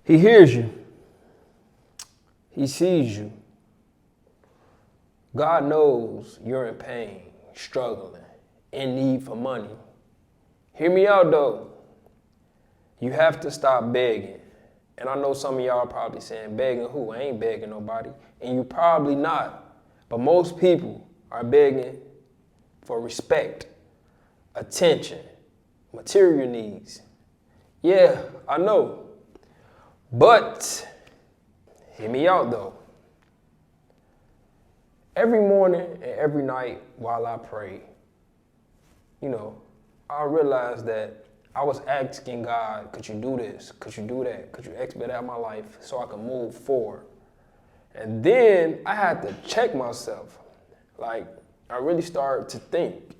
He hears you. He sees you. God knows you're in pain, struggling, in need for money. Hear me out though. You have to stop begging. And I know some of y'all are probably saying, begging who? I ain't begging nobody. And you probably not. But most people are begging for respect, attention, material needs. Yeah, I know. But hear me out though. Every morning and every night while I pray, I realized that I was asking God, could you do this? Could you do that? Could you expedite my life so I can move forward? And then I had to check myself. Like, I really started to think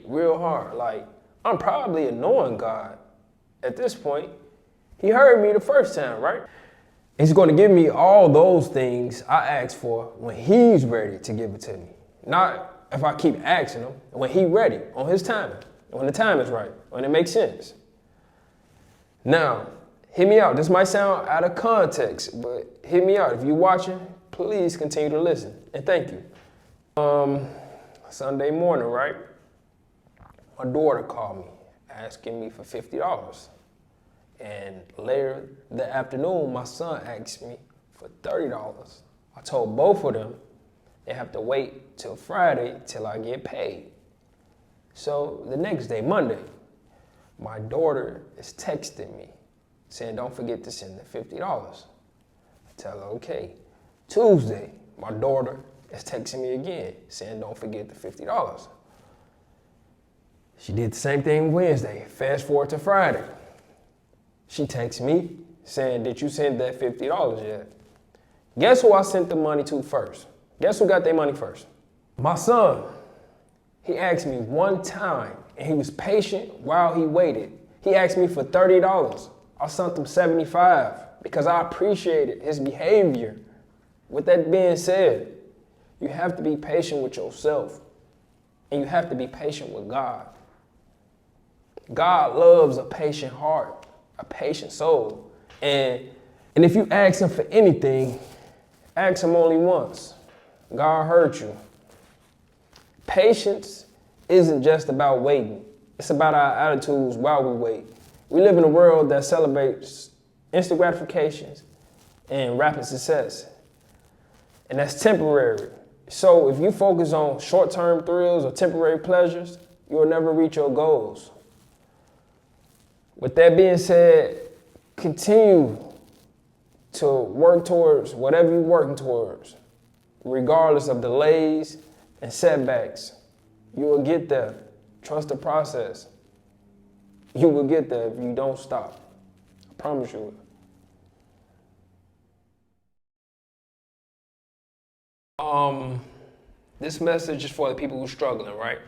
real hard. Like, I'm probably annoying God at this point. He heard me the first time, right? He's going to give me all those things I asked for when he's ready to give it to me. Not if I keep asking him, when he's ready, on his timing, when the time is right, when it makes sense. Now, hear me out. This might sound out of context, but hear me out. If you're watching, please continue to listen, and thank you. Sunday morning, right? My daughter called me, asking me for $50. And later that afternoon, my son asked me for $30. I told both of them they have to wait till Friday till I get paid. So the next day, Monday, my daughter is texting me saying, don't forget to send the $50. I tell her, okay. Tuesday, my daughter is texting me again saying, don't forget the $50. She did the same thing Wednesday. Fast forward to Friday. She texts me saying, did you send that $50 yet? Guess who I sent the money to first? Guess who got their money first? My son. He asked me one time, and he was patient while he waited. He asked me for $30. I sent him $75 because I appreciated his behavior. With that being said, you have to be patient with yourself, and you have to be patient with God. God loves a patient heart, a patient soul. And if you ask him for anything, ask him only once. God heard you. Patience isn't just about waiting. It's about our attitudes while we wait. We live in a world that celebrates instant gratifications and rapid success. And that's temporary. So if you focus on short-term thrills or temporary pleasures, you will never reach your goals. With that being said, continue to work towards whatever you're working towards, regardless of delays and setbacks. You will get there. Trust the process. You will get there if you don't stop. I promise you. This message is for the people who are struggling, right?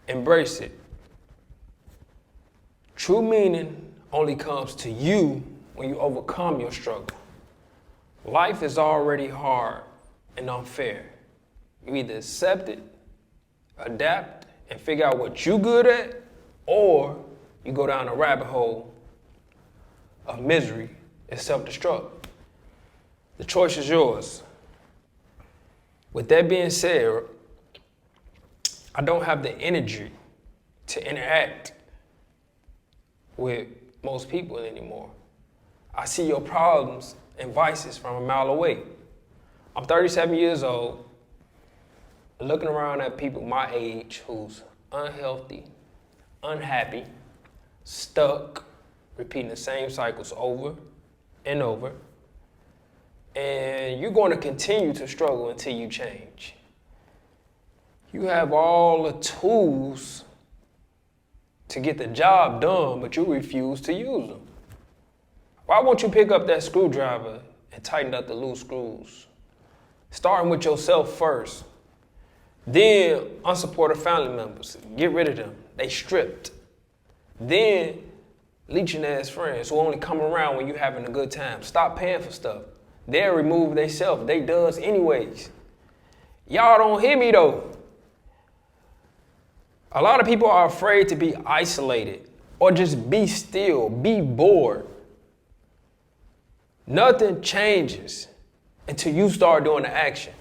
Embrace it. True meaning only comes to you when you overcome your struggle. Life is already hard and unfair. You either accept it, adapt, and figure out what you're good at, or you go down a rabbit hole of misery and self-destruct. The choice is yours. With that being said, I don't have the energy to interact with most people anymore. I see your problems and vices from a mile away. I'm 37 years old, looking around at people my age who's unhealthy, unhappy, stuck, repeating the same cycles over and over. And you're going to continue to struggle until you change. You have all the tools to get the job done, but you refuse to use them. Why won't you pick up that screwdriver and tighten up the loose screws? Starting with yourself first. Then unsupportive family members, get rid of them. They stripped. Then leeching ass friends who only come around when you're having a good time. Stop paying for stuff. They'll remove themselves. They does anyways. Y'all don't hear me though. A lot of people are afraid to be isolated or just be still, be bored. Nothing changes until you start doing the action.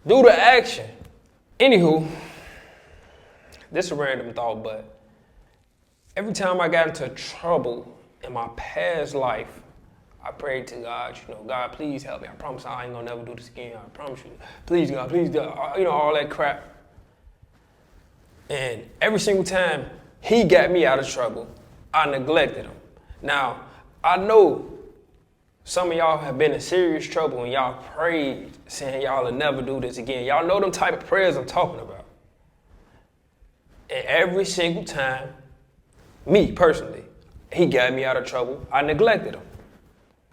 Do the action. Anywho, this is a random thought, but every time I got into trouble in my past life, I prayed to God, God, please help me. I promise I ain't gonna never do this again. I promise you. Please, God, please, God. All that crap. And every single time he got me out of trouble, I neglected him. Now, I know some of y'all have been in serious trouble and y'all prayed saying y'all will never do this again. Y'all know them type of prayers I'm talking about. And every single time, me personally, he got me out of trouble, I neglected him.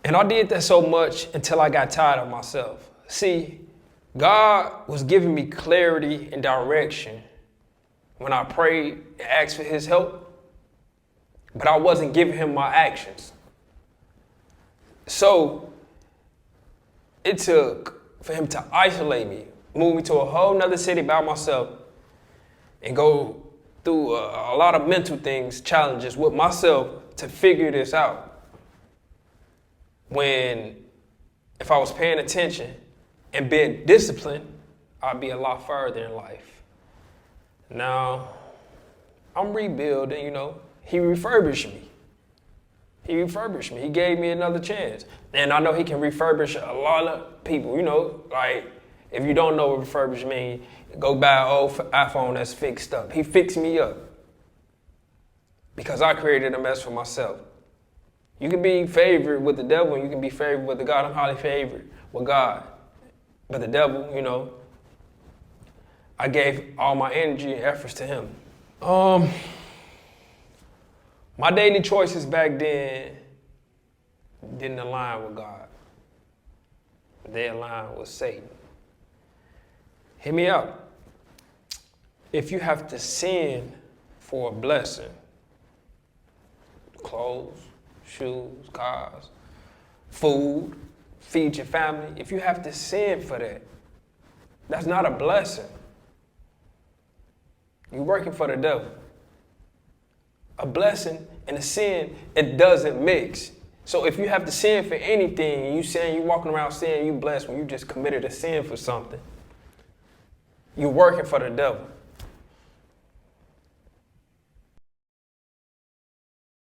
And I did that so much until I got tired of myself. See, God was giving me clarity and direction when I prayed and asked for his help, but I wasn't giving him my actions. So it took for him to isolate me, move me to a whole nother city by myself, and go through a lot of mental things, challenges with myself to figure this out. If I was paying attention and being disciplined, I'd be a lot further in life. Now, I'm rebuilding, He refurbished me. He gave me another chance. And I know he can refurbish a lot of people, like if you don't know what refurbish means, go buy an old iPhone that's fixed up. He fixed me up because I created a mess for myself. You can be favored with the devil and you can be favored with the God. I'm highly favored with God. But the devil, I gave all my energy and efforts to him. My daily choices back then didn't align with God. They aligned with Satan. Hear me out. If you have to sin for a blessing, clothes, shoes, cars, food, feed your family, if you have to sin for that, that's not a blessing. You're working for the devil. A blessing and a sin, it doesn't mix. So if you have to sin for anything, and you saying you walking around saying you blessed when you just committed a sin for something, you're working for the devil.